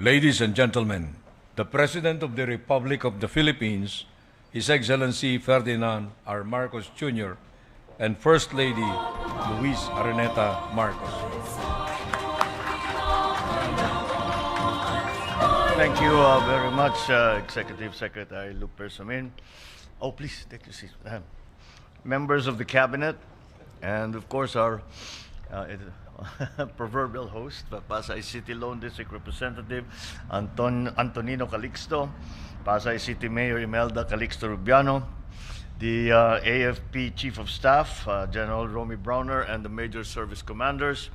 Ladies and gentlemen, the President of the Republic of the Philippines, His Excellency Ferdinand R. Marcos Jr., and First Lady Luis Araneta Marcos. Thank you very much, Executive Secretary Lupe Persamin. Oh, please take your seat. Members of the Cabinet, and of course our proverbial host, Pasay City Lone District Representative Antonino Calixto, Pasay City Mayor Imelda Calixto Rubiano, the AFP Chief of Staff, General Romy Browner, and the Major Service Commanders,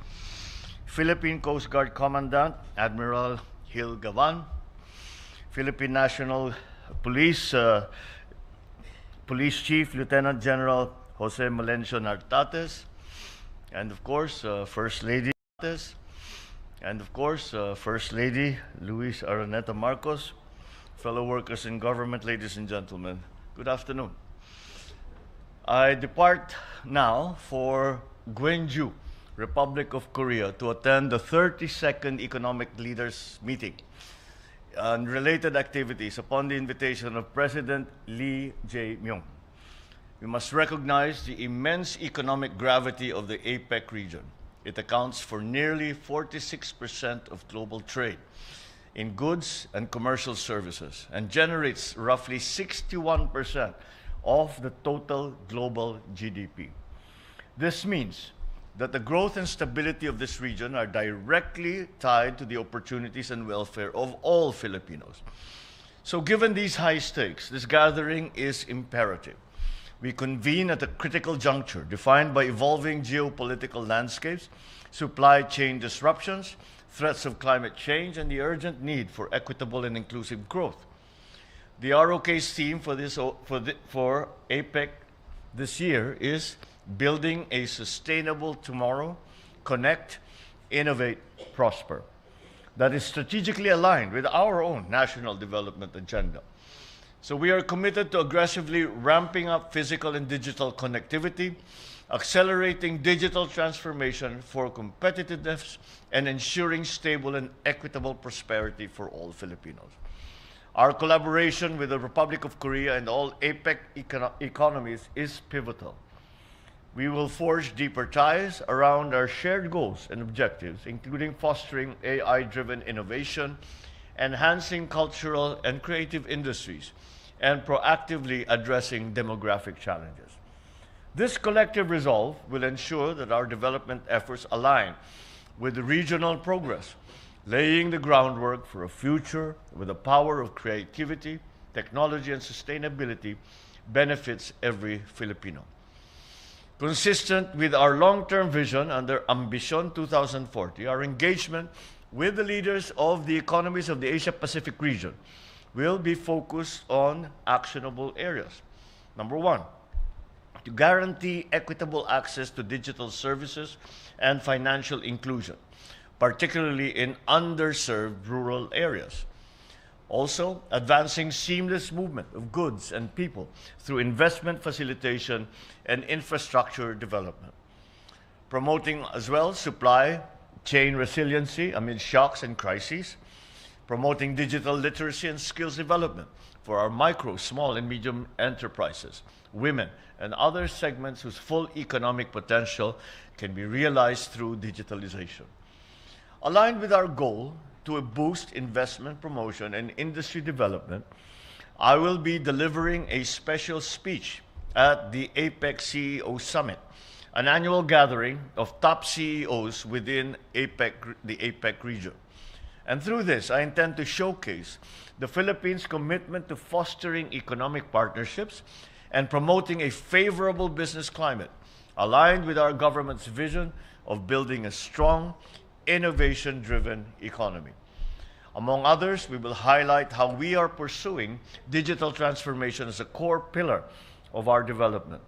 Philippine Coast Guard Commandant, Admiral Gil Gavan, Philippine National Police, Police Chief Lieutenant General Jose Melencio Nartates, and of course, First Lady Nartates, and of course, First Lady Luis Araneta Marcos, fellow workers in government, ladies and gentlemen, good afternoon. I depart now for Gwangju, Republic of Korea, to attend the 32nd Economic Leaders meeting and related activities upon the invitation of President Lee Jae-myung. We must recognize the immense economic gravity of the APEC region. It accounts for nearly 46% of global trade in goods and commercial services and generates roughly 61% of the total global GDP. This means that the growth and stability of this region are directly tied to the opportunities and welfare of all Filipinos. So given these high stakes, this gathering is imperative. We convene at a critical juncture defined by evolving geopolitical landscapes, supply chain disruptions, threats of climate change, and the urgent need for equitable and inclusive growth. The ROK's theme for APEC this year is Building a Sustainable Tomorrow, Connect, Innovate, Prosper. That is strategically aligned with our own national development agenda. So we are committed to aggressively ramping up physical and digital connectivity, accelerating digital transformation for competitiveness, and ensuring stable and equitable prosperity for all Filipinos. Our collaboration with the Republic of Korea and all APEC economies is pivotal. We will forge deeper ties around our shared goals and objectives, including fostering AI-driven innovation, enhancing cultural and creative industries, and proactively addressing demographic challenges. This collective resolve will ensure that our development efforts align with the regional progress, laying the groundwork for a future where the power of creativity, technology, and sustainability benefits every Filipino. Consistent with our long-term vision under Ambition 2040, our engagement with the leaders of the economies of the Asia-Pacific region will be focused on actionable areas. Number one, to guarantee equitable access to digital services and financial inclusion, particularly in underserved rural areas. Also, advancing seamless movement of goods and people through investment facilitation and infrastructure development. Promoting as well supply chain resiliency amid shocks and crises. Promoting digital literacy and skills development for our micro, small, and medium enterprises, women, and other segments whose full economic potential can be realized through digitalization. Aligned with our goal to boost investment promotion and industry development, I will be delivering a special speech at the APEC CEO Summit, an annual gathering of top CEOs within the APEC region. And through this, I intend to showcase the Philippines' commitment to fostering economic partnerships and promoting a favorable business climate, aligned with our government's vision of building a strong, innovation-driven economy. Among others, we will highlight how we are pursuing digital transformation as a core pillar of our development,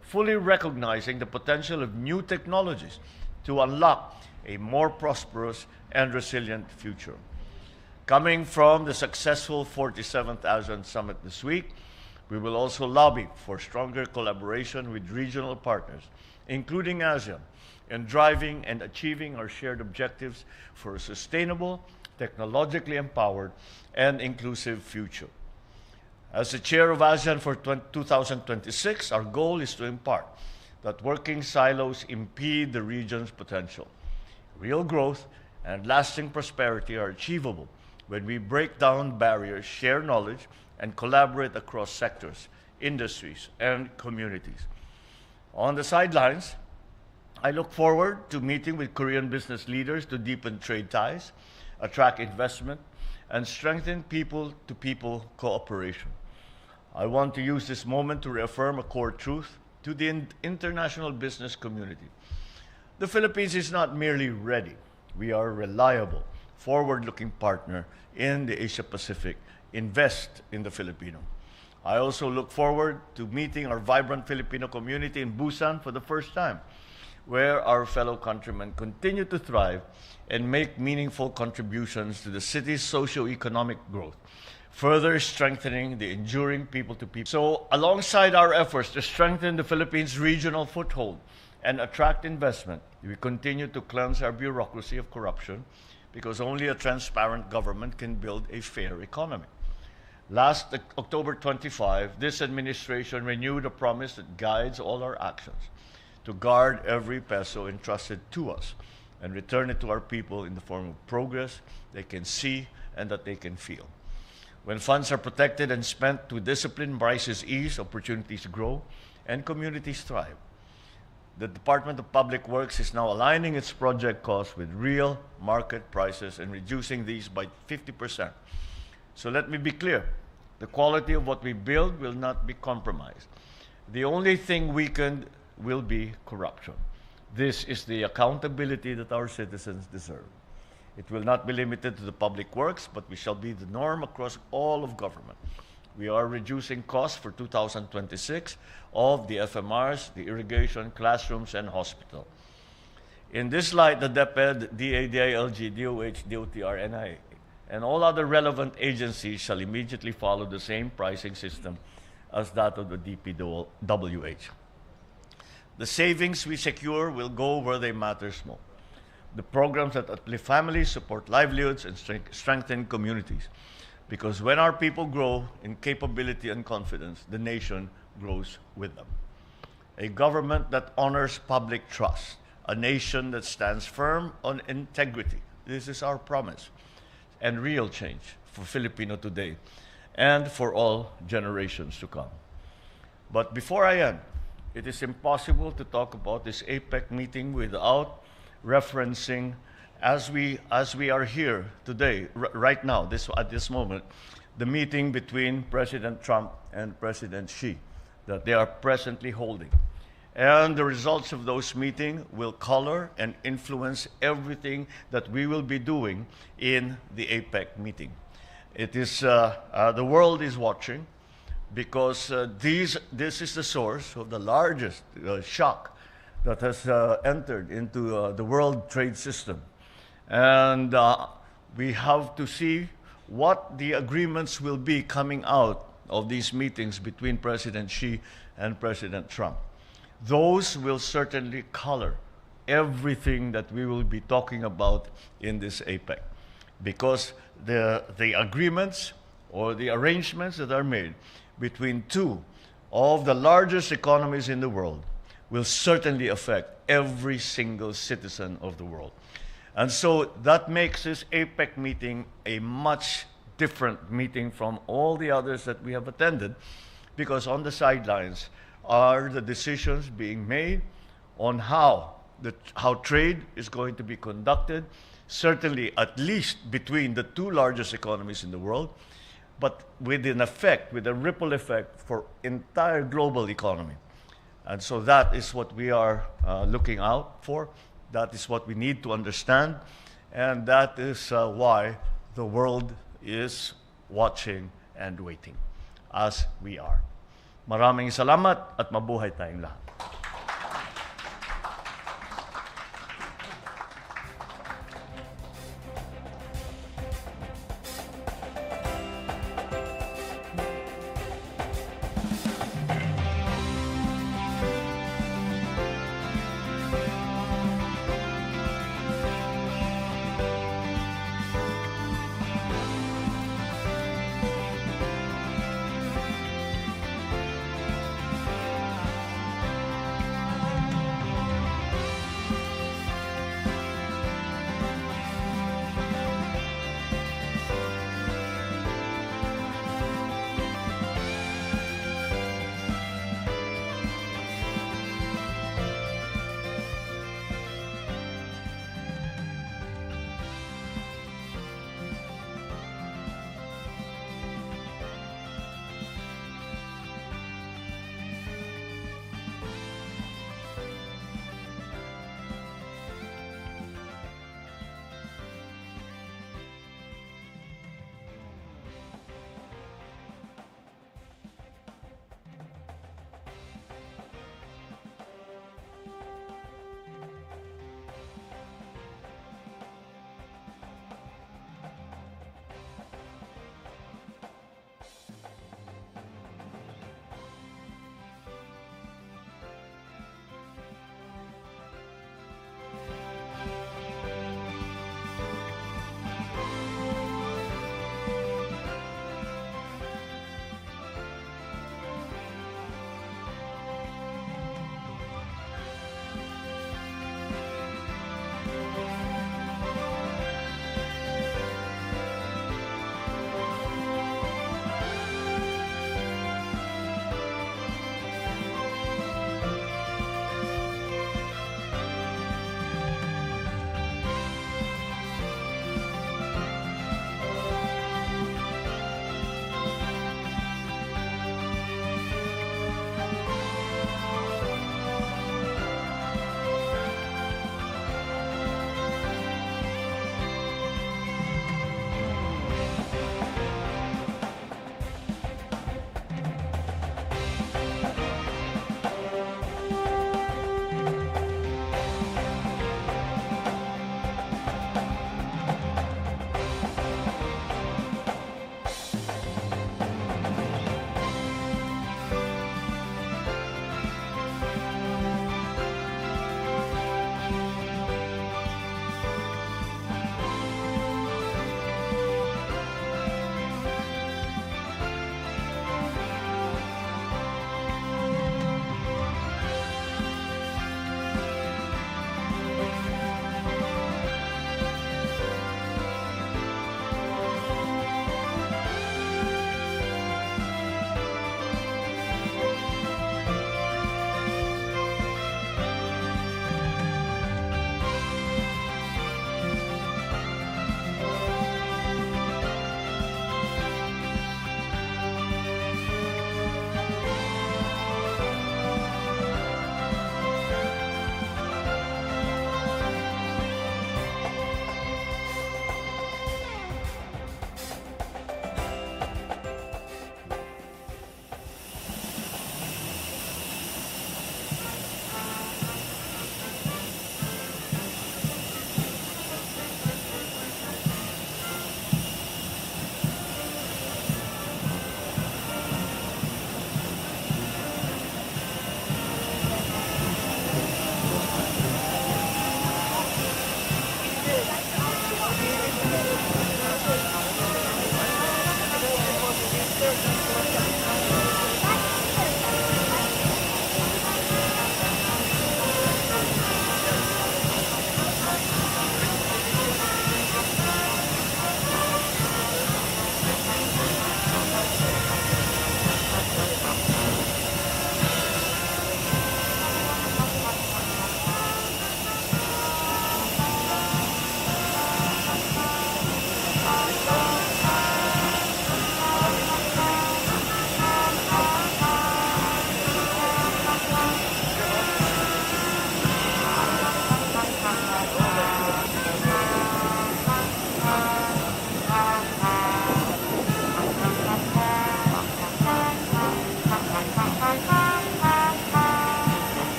fully recognizing the potential of new technologies to unlock a more prosperous and resilient future. Coming from the successful 47th ASEAN Summit this week, we will also lobby for stronger collaboration with regional partners, including ASEAN, in driving and achieving our shared objectives for a sustainable, technologically empowered, and inclusive future. As the chair of ASEAN for 2026, our goal is to impart that working silos impede the region's potential. Real growth and lasting prosperity are achievable when we break down barriers, share knowledge, and collaborate across sectors, industries, and communities. On the sidelines, I look forward to meeting with Korean business leaders to deepen trade ties, attract investment, and strengthen people-to-people cooperation. I want to use this moment to reaffirm a core truth to the international business community. The Philippines is not merely ready. We are a reliable, forward-looking partner in the Asia-Pacific. Invest in the Filipino. I also look forward to meeting our vibrant Filipino community in Busan for the first time, where our fellow countrymen continue to thrive and make meaningful contributions to the city's socio-economic growth, further strengthening the enduring people-to-people. So, alongside our efforts to strengthen the Philippines' regional foothold and attract investment, we continue to cleanse our bureaucracy of corruption, because only a transparent government can build a fair economy. Last October 25, this administration renewed a promise that guides all our actions: to guard every peso entrusted to us and return it to our people in the form of progress they can see and that they can feel. When funds are protected and spent to discipline, prices ease, opportunities grow, and communities thrive. The Department of Public Works is now aligning its project costs with real market prices and reducing these by 50%. So let me be clear, the quality of what we build will not be compromised. The only thing weakened will be corruption. This is the accountability that our citizens deserve. It will not be limited to the public works, but we shall be the norm across all of government. We are reducing costs for 2026 of the FMRs, the irrigation, classrooms, and hospital. In this light, the DepEd, DADILG, DOH, DOTR, NI, and all other relevant agencies shall immediately follow the same pricing system as that of the DPWH. The savings we secure will go where they matter most. The programs that uplift families, support livelihoods, and strengthen communities. Because when our people grow in capability and confidence, the nation grows with them. A government that honors public trust, a nation that stands firm on integrity. This is our promise and real change for Filipino today and for all generations to come. But before I end, it is impossible to talk about this APEC meeting without referencing, as we are here today, right now, at this moment, the meeting between President Trump and President Xi that they are presently holding. And the results of those meetings will color and influence everything that we will be doing in the APEC meeting. It is, the world is watching, because this is the source of the largest shock that has entered into the world trade system. And we have to see what the agreements will be coming out of these meetings between President Xi and President Trump. Those will certainly color everything that we will be talking about in this APEC, because the agreements or the arrangements that are made between two of the largest economies in the world will certainly affect every single citizen of the world. And so that makes this APEC meeting a much different meeting from all the others that we have attended, because on the sidelines are the decisions being made on how trade is going to be conducted, certainly at least between the two largest economies in the world, but with an effect, with a ripple effect for entire global economy. And so that is what we are looking out for. That is what we need to understand. And that is why the world is watching and waiting, as we are. Maraming salamat at mabuhay tayong lahat.